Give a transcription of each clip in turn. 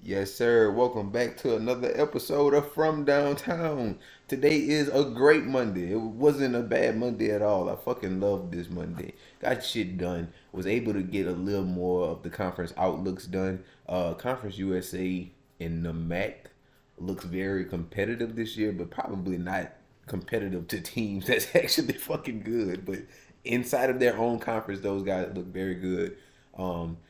Yes, sir. Welcome back to another episode of From Downtown. Today is a great Monday. It wasn't a bad Monday at all. I fucking loved this Monday. Got shit done. Was able to get a little more of the conference outlooks done. Conference USA in the MAC looks very competitive this year, but probably not competitive to teams that's actually fucking good. But inside of their own conference, those guys look very good.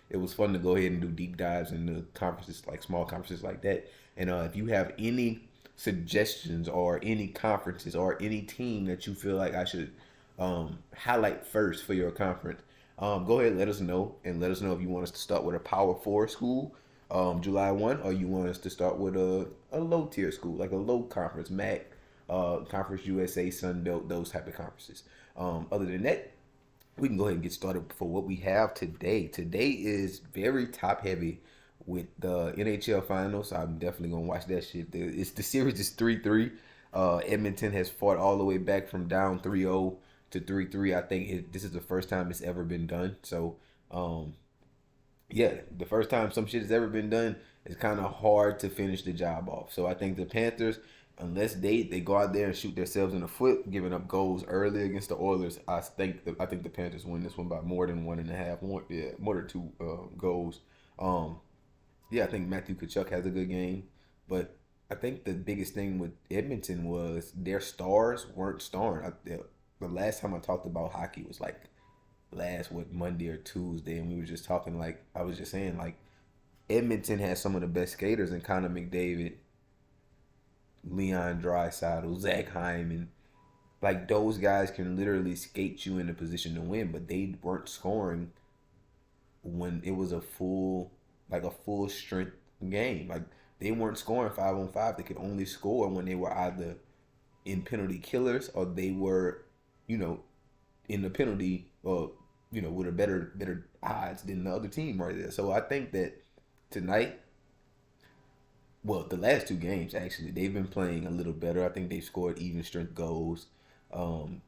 It was fun to go ahead and do deep dives into conferences like small conferences like that. And if you have any suggestions or any conferences or any team that you feel like I should highlight first for your conference, go ahead and let us know. And let us know if you want us to start with a Power Four school, July 1, or you want us to start with a low tier school, like a low conference, MAC, Conference USA, Sun Belt, those type of conferences. Other than that, we can go ahead and get started for what we have today. Today is very top heavy with the NHL finals. I'm definitely gonna watch that shit. The series is 3-3. Edmonton has fought all the way back from down 3-0 to 3-3. I think this is the first time it's ever been done. So yeah, the first time some shit has ever been done, it's kind of hard to finish the job off. So I think the Panthers, unless they go out there and shoot themselves in the foot, giving up goals early against the Oilers, I think the Panthers win this one by more than 1.5, more than two goals. Um, yeah, I think Matthew Kachuk has a good game, but I think the biggest thing with Edmonton was their stars weren't starring. The last time I talked about hockey was like last Monday or Tuesday, and we were just talking like I was just saying like Edmonton has some of the best skaters in Connor McDavid, Leon Draisaitl, Zach Hyman. Like those guys can literally skate you in a position to win, but they weren't scoring when it was a full strength game. Like they weren't scoring 5-on-5. They could only score when they were either in penalty killers or they were, you know, in the penalty or with a better odds than the other team right there. So I think that tonight, well, the last two games actually, they've been playing a little better. I think they've scored even strength goals. Um,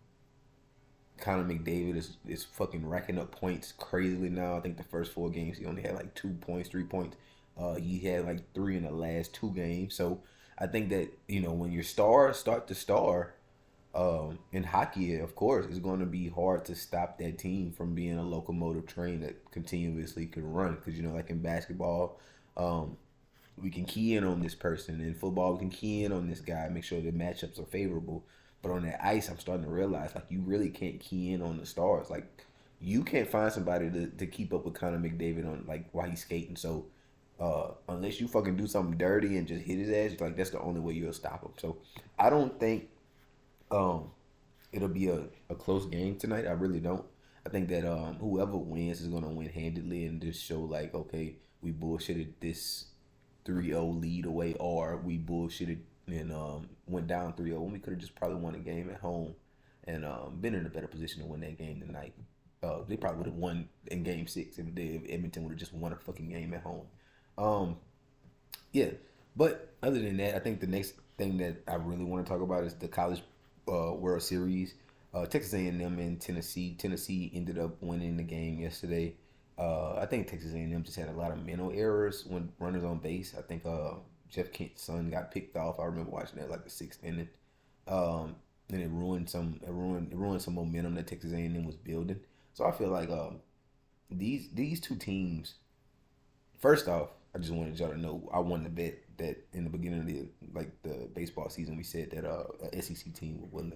Connor McDavid is fucking racking up points crazily now. I think the first four games he only had like 2 points, 3 points. He had like three in the last two games. So I think that when your stars start to star, in hockey, of course, it's going to be hard to stop that team from being a locomotive train that continuously can run. Because like in basketball, we can key in on this person. In football, we can key in on this guy, make sure the matchups are favorable. But on that ice, I'm starting to realize like you really can't key in on the stars. Like you can't find somebody to keep up with Connor McDavid on like while he's skating. So unless you fucking do something dirty and just hit his ass, like that's the only way you'll stop him. So I don't think um it'll be a close game tonight. I really don't. I think that whoever wins is gonna win handedly and just show like, okay, we bullshitted this 3-0 lead away, or we bullshitted and went down 3-0 when we could have just probably won a game at home and been in a better position to win that game tonight. They probably would have won in game six if Edmonton would have just won a fucking game at home. Um, yeah, but other than that, I think the next thing that I really want to talk about is the college World Series. Texas A&M and Tennessee. Tennessee ended up winning the game yesterday. I think Texas A&M just had a lot of mental errors when runners on base. I think Jeff Kent's son got picked off. I remember watching that like the sixth inning, and it ruined some momentum that Texas A&M was building. So I feel like these two teams. First off, I just wanted y'all to know I won the bet that in the beginning of the baseball season we said that a SEC team would win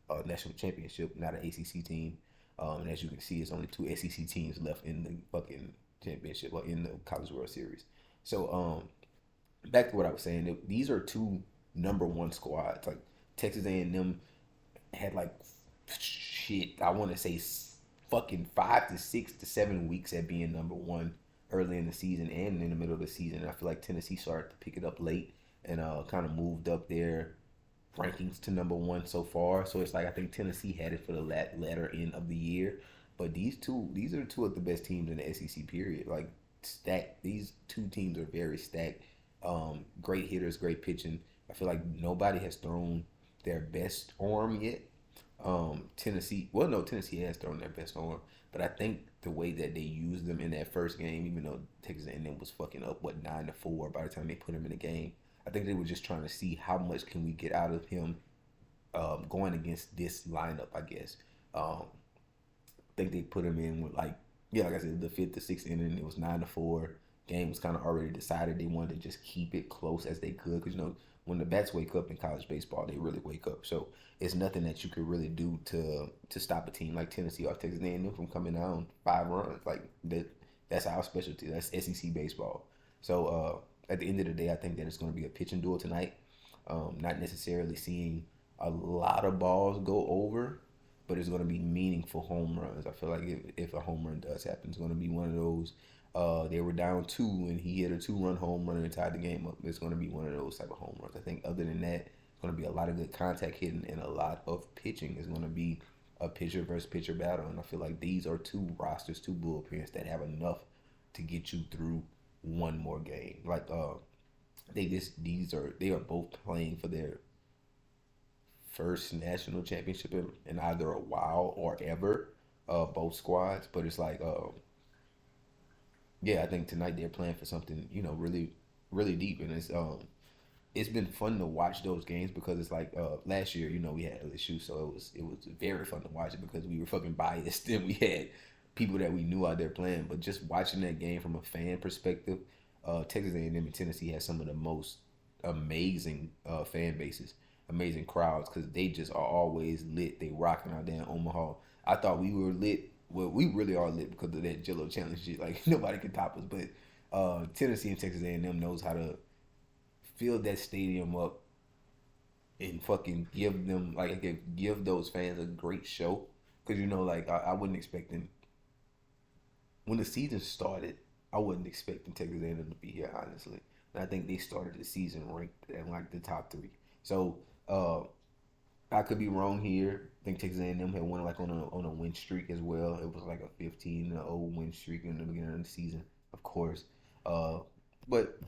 the national championship, not an ACC team. And as you can see, it's only two SEC teams left in the fucking championship or in the College World Series. So back to what I was saying. These are two number one squads. Like Texas A&M had like shit. I want to say fucking 5 to 6 to 7 weeks at being number one early in the season and in the middle of the season. And I feel like Tennessee started to pick it up late and kind of moved up their rankings to number one so far. So it's like I think Tennessee had it for the latter end of the year. But these are two of the best teams in the SEC period. Like stacked. These two teams are very stacked. Great hitters, great pitching. I feel like nobody has thrown their best arm yet. Tennessee, well, no, Tennessee has thrown their best arm, but I think the way that they used them in that first game, even though Texas A&M was fucking up 9-4 by the time they put him in the game. I think they were just trying to see how much can we get out of him going against this lineup. I guess. I think they put him in with like I said, the fifth to sixth inning. It was 9-4. Game was kind of already decided. They wanted to just keep it close as they could because when the bats wake up in college baseball, they really wake up. So it's nothing that you could really do to stop a team like Tennessee or Texas A&M from coming down 5 runs. Like that, that's our specialty. That's SEC baseball. So at the end of the day, I think that it's going to be a pitching duel tonight. Not necessarily seeing a lot of balls go over, but it's going to be meaningful home runs. I feel like if a home run does happen, it's going to be one of those. They were down 2 and he hit a 2-run home run and tied the game up. It's going to be one of those type of home runs. I think other than that, it's going to be a lot of good contact hitting and a lot of pitching. It's going to be a pitcher versus pitcher battle, and I feel like these are two rosters, two bullpens that have enough to get you through one more game. Like they are both playing for their first national championship in either a while or ever. Both squads, but it's like yeah, I think tonight they're playing for something, really, really deep, and it's been fun to watch those games because it's like last year, we had LSU, so it was very fun to watch it because we were fucking biased and we had people that we knew out there playing. But just watching that game from a fan perspective, Texas A&M and Tennessee has some of the most amazing fan bases, amazing crowds because they just are always lit. They rocking out there in Omaha. I thought we were lit. Well, we really are lit because of that Jello challenge shit. Like nobody can top us. But Tennessee and Texas A&M knows how to fill that stadium up and fucking give those fans a great show. Because like I wasn't expecting when the season started. I wasn't expecting Texas A&M to be here honestly, and I think they started the season ranked at like the top 3. So I could be wrong here. I think Texas A&M had won like on a win streak as well. It was like a 15-0 win streak in the beginning of the season, of course. But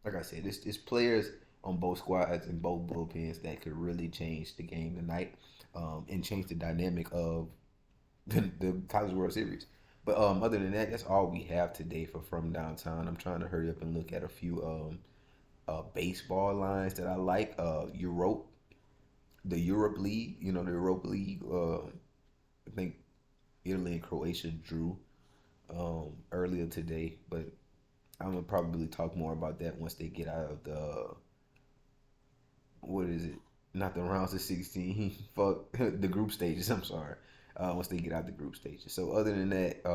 like I said, it's players on both squads and both bullpens that could really change the game tonight, and change the dynamic of the College World Series. But other than that, that's all we have today for From Downtown. I'm trying to hurry up and look at a few baseball lines that I like. The Europe League, the Europa League. I think Italy and Croatia drew earlier today, but I'm gonna probably talk more about that once they get out of the what is it? Not the rounds of 16. Fuck the group stages. I'm sorry. Once they get out the group stages. So other than that,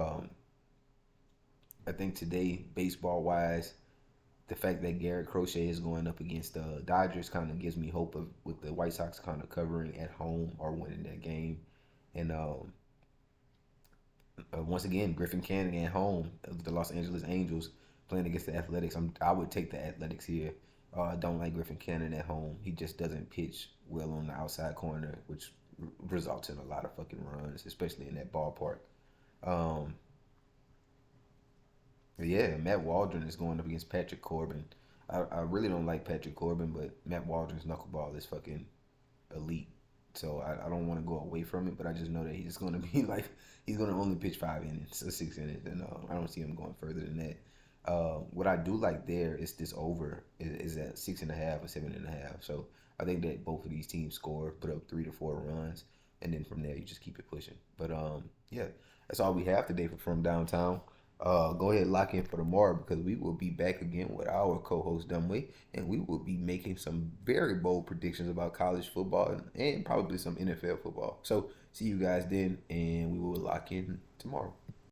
I think today, baseball wise, the fact that Garrett Crochet is going up against the Dodgers kind of gives me hope of with the White Sox kind of covering at home or winning that game. And once again, Griffin Canning at home, the Los Angeles Angels playing against the Athletics. I would take the Athletics here. I don't like Griffin Canning at home. He just doesn't pitch well on the outside corner, which results in a lot of fucking runs, especially in that ballpark. Um, yeah, Matt Waldron is going up against Patrick Corbin. I really don't like Patrick Corbin, but Matt Waldron's knuckleball is fucking elite. So I don't want to go away from it, but I just know that he's going to be like, he's going to only pitch 5 innings or 6 innings, and I don't see him going further than that. What I do like there is this over is at 6.5 or 7.5. So I think that both of these teams score, put up 3 to 4 runs, and then from there you just keep it pushing. But yeah, that's all we have today From Downtown. Go ahead and lock in for tomorrow because we will be back again with our co-host Dumbway, and we will be making some very bold predictions about college football and probably some NFL football. So see you guys then, and we will lock in tomorrow.